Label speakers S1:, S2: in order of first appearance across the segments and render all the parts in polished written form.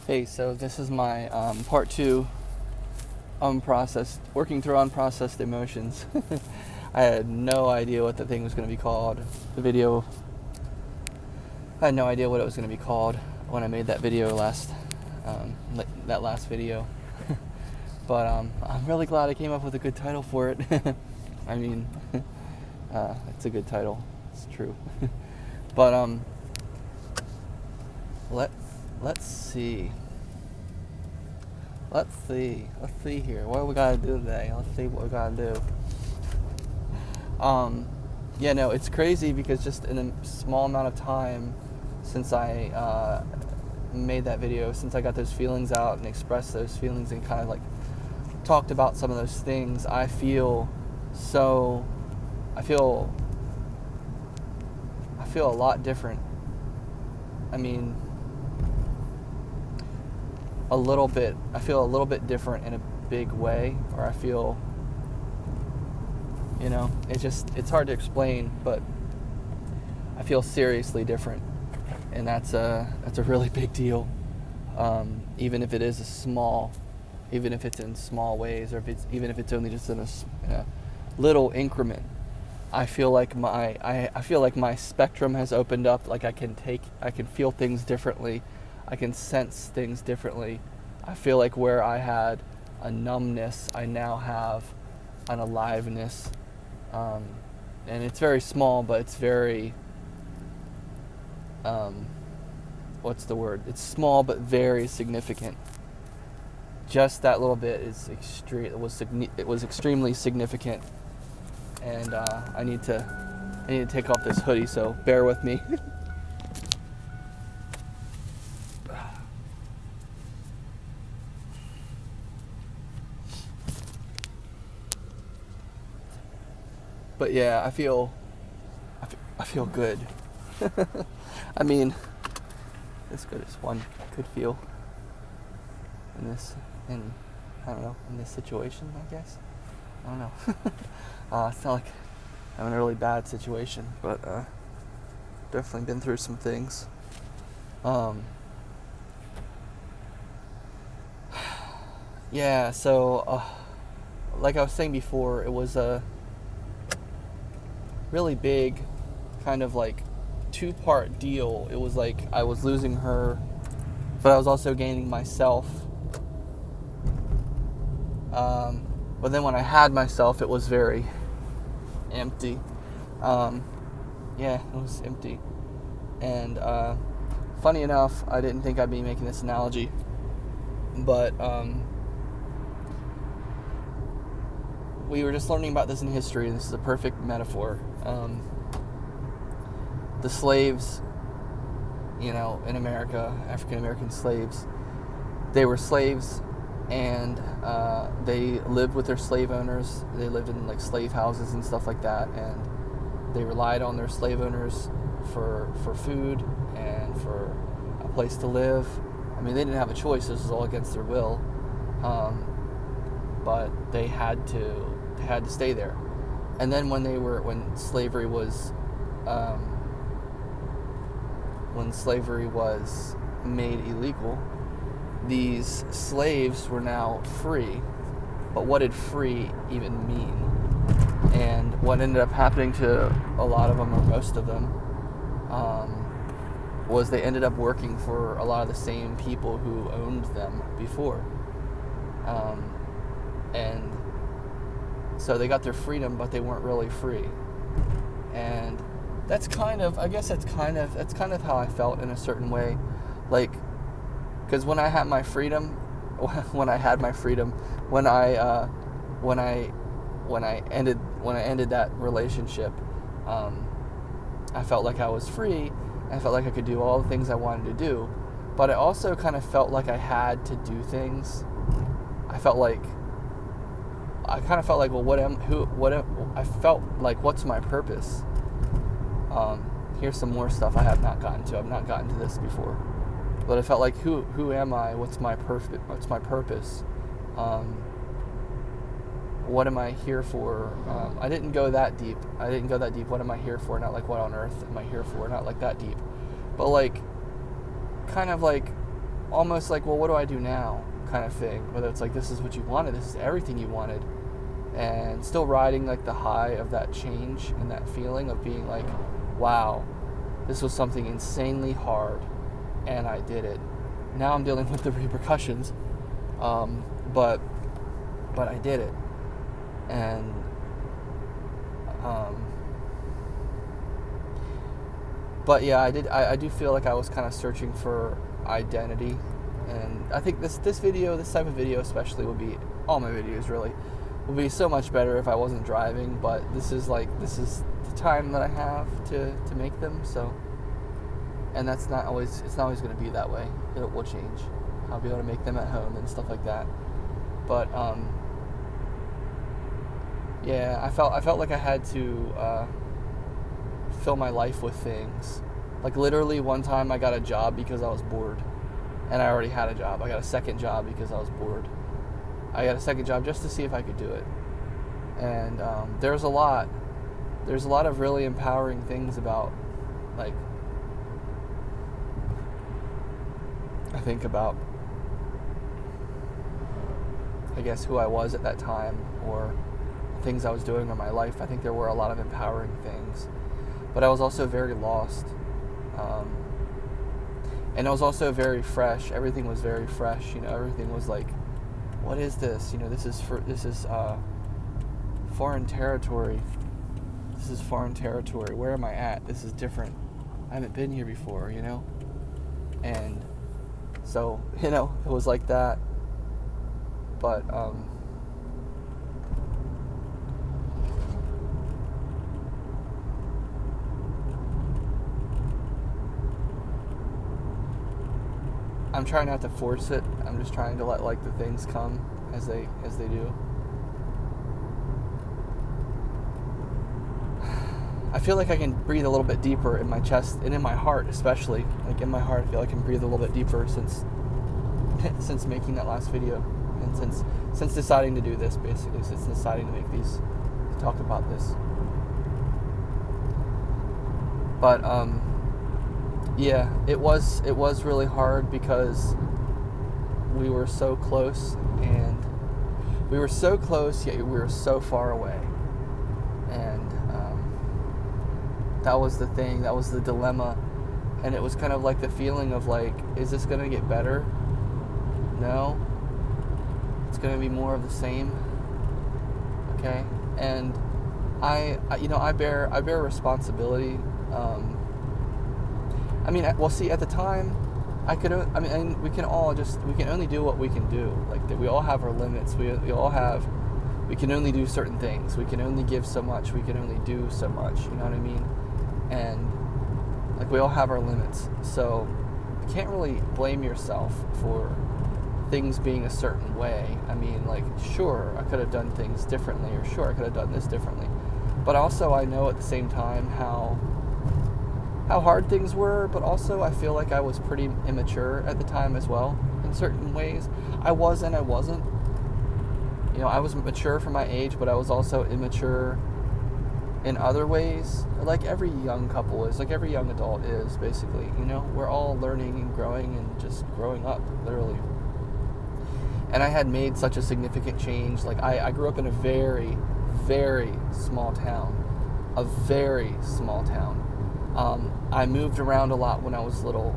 S1: Hey, so this is my part two working through unprocessed emotions. I had no idea what the thing was going to be called. The video, I had no idea what it was going to be called when I made that video that last video. But I'm really glad I came up with a good title for it. I mean, it's a good title. It's true. But let's see. Let's see here. What do we gotta do today? Let's see what we gotta do. Yeah, no, it's crazy because just in a small amount of time since I made that video, since I got those feelings out and expressed those feelings and kind of like talked about some of those things, I feel a lot different. I mean, I feel a little bit different in a big way, or I feel, it's hard to explain, but I feel seriously different, and that's a really big deal. Even if it is even if it's in small ways, or even if it's only just in a little increment, I feel like my spectrum has opened up. Like I can feel things differently. I can sense things differently. I feel like where I had a numbness, I now have an aliveness. And it's very small, but it's very, what's the word? It's small, but very significant. Just that little bit it was extremely significant. And I need to take off this hoodie, so bear with me. But yeah, I feel good. I mean, as good as one could feel in this situation, I guess. I don't know. It's not like I'm in a really bad situation, but definitely been through some things. Yeah, so like I was saying before, it was a really big kind of like two-part deal. It was like I was losing her, but I was also gaining myself. But then when I had myself, it was very empty. Yeah, it was empty. And funny enough, I didn't think I'd be making this analogy, but we were just learning about this in history, and this is a perfect metaphor. The slaves, in America, African American slaves, they were slaves, and they lived with their slave owners. They lived in like slave houses and stuff like that, and they relied on their slave owners for food and for a place to live. I mean, they didn't have a choice. This was all against their will, but they had to stay there. And then when slavery was made illegal, these slaves were now free. But what did free even mean? And what ended up happening to a lot of them, or most of them, was they ended up working for a lot of the same people who owned them before. And so they got their freedom, but they weren't really free. And that's kind of how I felt in a certain way. Like, because when I had my freedom, when I ended that relationship, I felt like I was free. I felt like I could do all the things I wanted to do, but I also kind of felt like I had to do things. I kind of felt like, well, I felt like, what's my purpose? Here's some more stuff I have not gotten to. I've not gotten to this before. But I felt like, who am I? What's my purpose? What am I here for? I didn't go that deep. What am I here for? Not like, what on earth am I here for? Not like that deep. But like, kind of like, almost like, well, what do I do now kind of thing, whether it's like, this is what you wanted, this is everything you wanted, and still riding like the high of that change and that feeling of being like, wow, this was something insanely hard and I did it. Now I'm dealing with the repercussions, but I did it. And but yeah, I do feel like I was kind of searching for identity, and I think this type of video especially would be, all my videos really would be so much better if I wasn't driving, but this is the time that I have to make them, so, and it's not always going to be that way. It will change. I'll be able to make them at home and stuff like that. But yeah, I felt like I had to fill my life with things. Like literally one time I got a job because I was bored, and I already had a job. I got a second job because I was bored. I got a second job just to see if I could do it. And there's a lot of really empowering things about, like, I think about, I guess, who I was at that time, or things I was doing in my life. I think there were a lot of empowering things, but I was also very lost, and I was also very fresh. Everything was very fresh, everything was like, what is this? This is foreign territory. This is foreign territory. Where am I at? This is different. I haven't been here before, and so, it was like that. But I'm trying not to force it. I'm just trying to let like the things come as they do. I feel like I can breathe a little bit deeper in my chest and in my heart, especially. Like in my heart, I feel like I can breathe a little bit deeper since making that last video, and since deciding to do this, basically, since deciding to make these, to talk about this. But yeah, it was really hard because we were so close, and we were so close, yet we were so far away. And that was the thing, that was the dilemma. And it was kind of like the feeling of like, is this going to get better? No. It's going to be more of the same. Okay? And I bear responsibility. See, at the time, we can only do what we can do. Like, we all have our limits. We can only do certain things. We can only give so much. We can only do so much. You know what I mean? And, like, we all have our limits. So, you can't really blame yourself for things being a certain way. I mean, like, sure, I could have done things differently, or sure, I could have done this differently. But also, I know at the same time how hard things were, but also I feel like I was pretty immature at the time as well, in certain ways. I was and I wasn't. I was mature for my age, but I was also immature in other ways, like every young couple is, like every young adult is, basically. We're all learning and growing and just growing up, literally. And I had made such a significant change. Like, I grew up in a very, very small town. A very small town. I moved around a lot when I was little.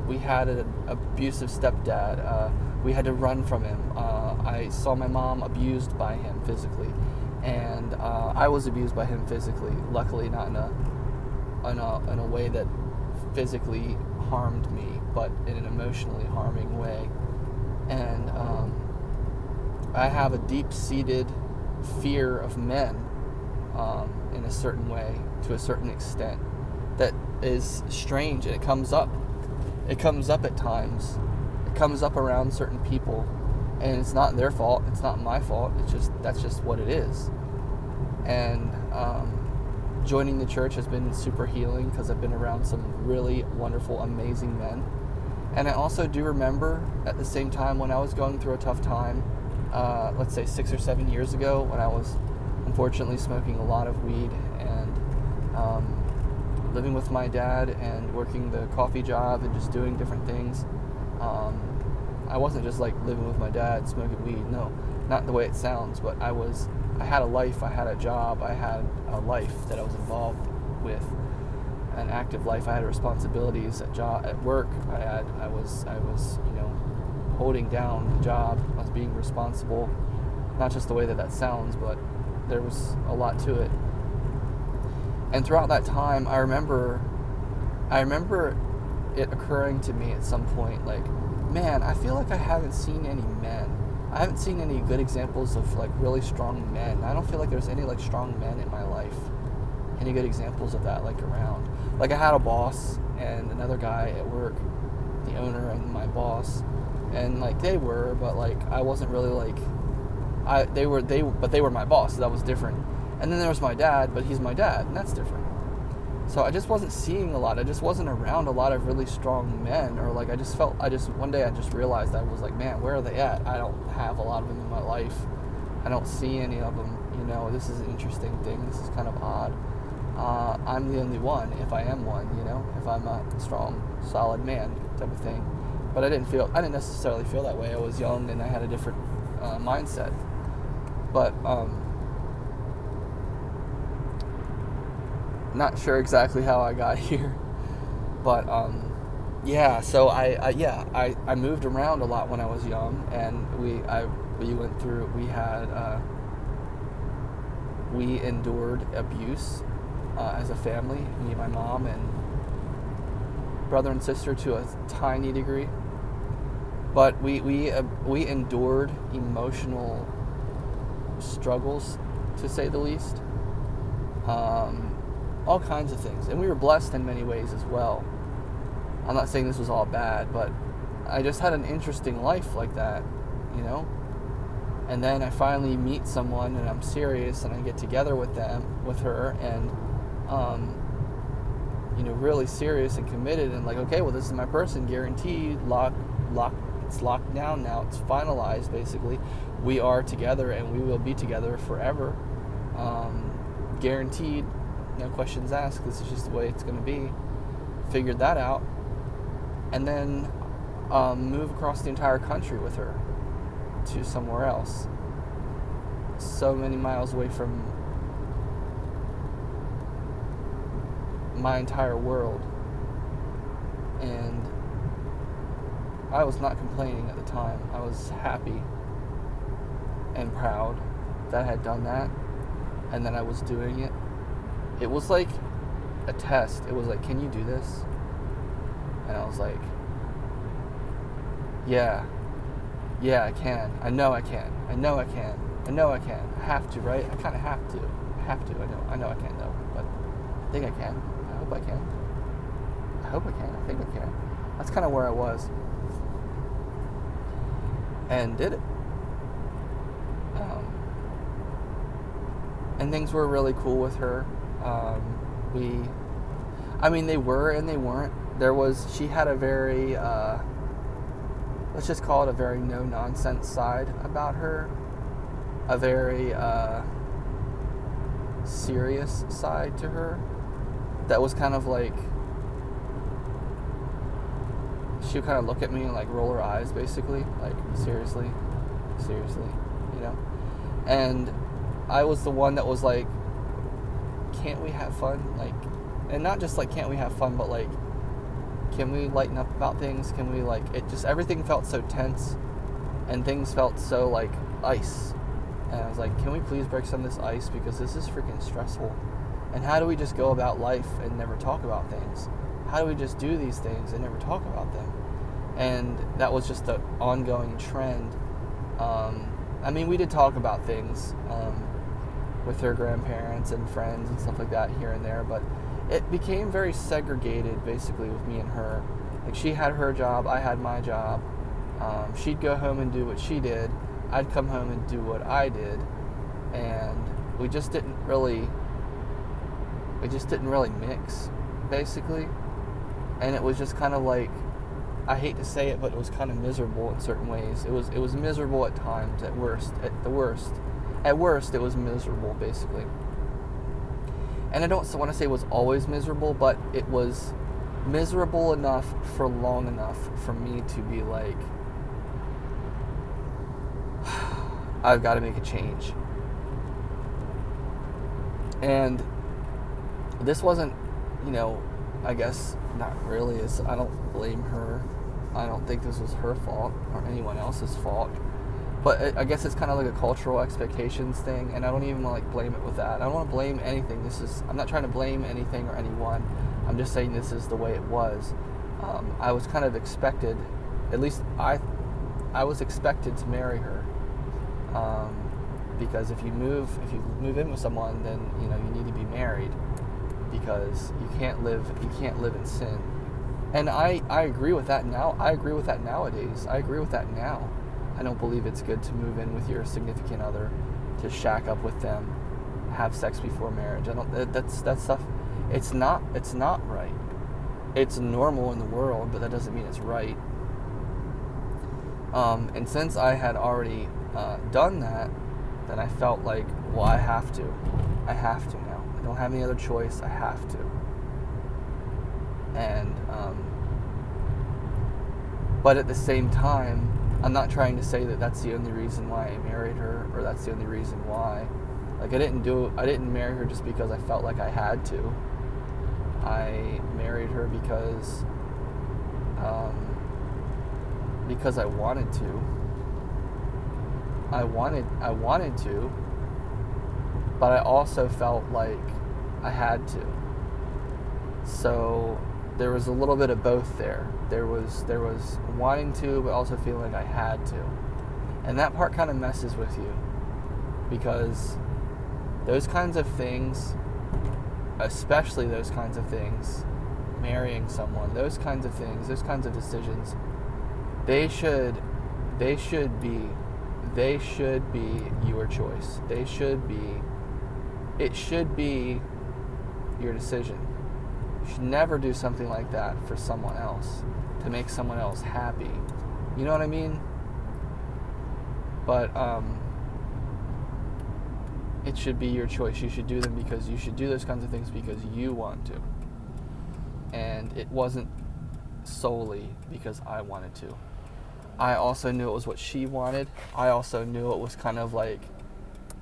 S1: We had an abusive stepdad. We had to run from him. I saw my mom abused by him physically, and I was abused by him physically. Luckily, not in a way that physically harmed me, but in an emotionally harming way. And I have a deep-seated fear of men, in a certain way, to a certain extent, that is strange, and it comes up. It comes up at times. It comes up around certain people, and it's not their fault. It's not my fault. That's just what it is. And joining the church has been super healing, because I've been around some really wonderful, amazing men. And I also do remember at the same time when I was going through a tough time, let's say 6 or 7 years ago, when I was unfortunately smoking a lot of weed and living with my dad and working the coffee job and just doing different things. I wasn't just like living with my dad smoking weed. No, not the way it sounds, but I had a life, I had a job, I had a life that I was involved with, an active life. I had responsibilities at work. I was holding down the job. I was being responsible, not just the way that sounds, but there was a lot to it. And throughout that time, I remember it occurring to me at some point, like, man, I feel like I haven't seen any men. I haven't seen any good examples of like really strong men. I don't feel like there's any like strong men in my life. Any good examples of that like around. Like, I had a boss and another guy at work, the owner and my boss, and like they were, but like I wasn't really like they were my boss, so that was different. And then there was my dad, but he's my dad, and that's different. So I just wasn't seeing a lot. I just wasn't around a lot of really strong men, or like one day I just realized, I was like, man, where are they at? I don't have a lot of them in my life. I don't see any of them. This is an interesting thing. This is kind of odd. I'm the only one, if I am one, if I'm a strong, solid man type of thing. But I didn't necessarily feel that way. I was young and I had a different mindset. But not sure exactly how I got here. But yeah, so I moved around a lot when I was young, and we endured abuse as a family, me and my mom and brother and sister to a tiny degree. But we endured emotional struggles, to say the least. All kinds of things. And we were blessed in many ways as well. I'm not saying this was all bad, but I just had an interesting life like that, And then I finally meet someone and I'm serious and I get together with her, and really serious and committed, and like, okay, well, this is my person, guaranteed, it's locked down now, it's finalized, basically. We are together and we will be together forever. Guaranteed, no questions asked, this is just the way it's going to be. Figured that out. And then move across the entire country with her to somewhere else. So many miles away from my entire world. And I was not complaining at the time. I was happy and proud that I had done that and that I was doing it. It was like a test. It was like, can you do this? And I was like, yeah, I can. I know I can. I have to, right? I kind of have to. I know I can, though. But I think I can. I hope I can. I think I can. That's kind of where I was. And did it. And things were really cool with her. They were and they weren't. She had a very, let's just call it a very no-nonsense side about her. A very serious side to her. That was kind of like, she would kind of look at me and like roll her eyes, basically. Like, seriously, And I was the one that was like, can't we have fun? Like, and not just like, can't we have fun, but like, can we lighten up about things? Can we everything felt so tense and things felt so like ice. And I was like, can we please break some of this ice, because this is freaking stressful. And how do we just go about life and never talk about things? How do we just do these things and never talk about them? And that was just an ongoing trend. We did talk about things with her grandparents and friends and stuff like that here and there, but it became very segregated, basically, with me and her. Like, she had her job, I had my job. She'd go home and do what she did. I'd come home and do what I did. And we just didn't really mix, basically. And it was just kind of like, I hate to say it, but it was kind of miserable in certain ways. It was miserable at times, at worst. At worst, it was miserable, basically. And I don't want to say it was always miserable, but it was miserable enough for long enough for me to be like, I've got to make a change. And this wasn't, I guess not really. I don't blame her. I don't think this was her fault or anyone else's fault. But I guess it's kind of like a cultural expectations thing, and I don't even want to blame it with that. I don't want to blame anything. I'm not trying to blame anything or anyone. I'm just saying this is the way it was. I was kind of expected, at least I was expected to marry her, because if you move in with someone, then you need to be married, because you can't live in sin. And I agree with that now. I agree with that nowadays. I agree with that now. I don't believe it's good to move in with your significant other, to shack up with them, have sex before marriage. That stuff. It's not right. It's normal in the world, but that doesn't mean it's right. And since I had already done that, then I felt like, well, I have to now. I don't have any other choice. I have to. And but at the same time, I'm not trying to say that that's the only reason why I married her, or that's the only reason why. Like, I didn't marry her just because I felt like I had to. I married her because I wanted to. I wanted to, but I also felt like I had to. So there was a little bit of both there. There was wanting to, but also feeling like I had to. And that part kind of messes with you, because those kinds of things, especially those kinds of things, marrying someone, those kinds of things, those kinds of decisions, they should be your choice. It should be your decision. You should never do something like that for someone else, to make someone else happy. You know what I mean? But it should be your choice. You should do them because you should do those kinds of things because you want to. And it wasn't solely because I wanted to. I also knew it was what she wanted. I also knew it was kind of like,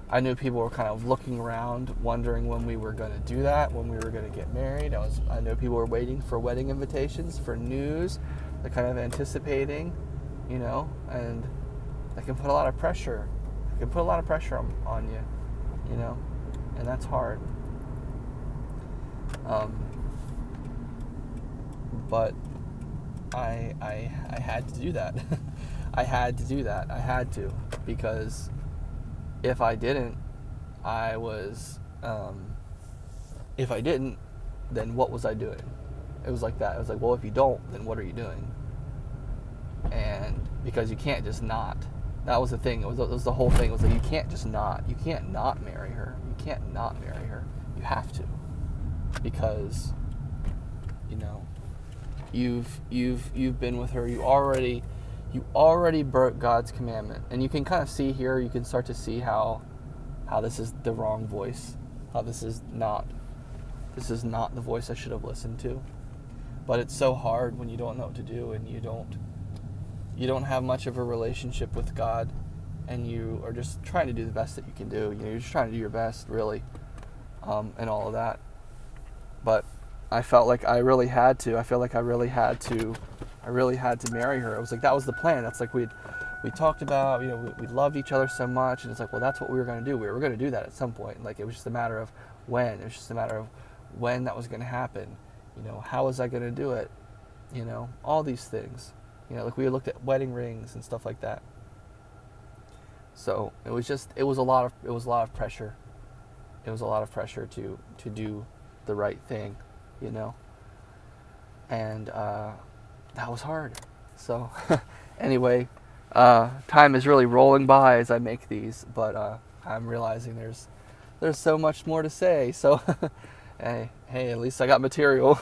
S1: I knew people were kind of looking around, wondering when we were going to do that, when we were going to get married. I know people were waiting for wedding invitations, for news. They're kind of anticipating, and that can put a lot of pressure. It can put a lot of pressure on you, and that's hard. But I had to do that. I had to, because if I didn't, then what was I doing? It was like that. It was like, well, if you don't, then what are you doing? And because you can't just not. That was the thing. It was the whole thing. It was like, you can't just not. You can't not marry her. You can't not marry her. You have to, because you've been with her. You already broke God's commandment. And you can kind of see here, you can start to see how this is the wrong voice, how this is not the voice I should have listened to. But it's so hard when you don't know what to do, and you don't have much of a relationship with God, and you are just trying to do the best that you can do. You're just trying to do your best, really, and all of that. But I felt like I really had to. I feel like I really had to marry her. It was like, that was the plan. That's like we talked about, we loved each other so much, and it's like, well, that's what we were going to do. We were going to do that at some point. Like, it was just a matter of when. It was just a matter of when that was going to happen. How was I going to do it? All these things. Like, we looked at wedding rings and stuff like that. So it was a lot of pressure. It was a lot of pressure to do the right thing, and that was hard. So anyway, time is really rolling by as I make these, but I'm realizing there's so much more to say. So hey, at least I got material.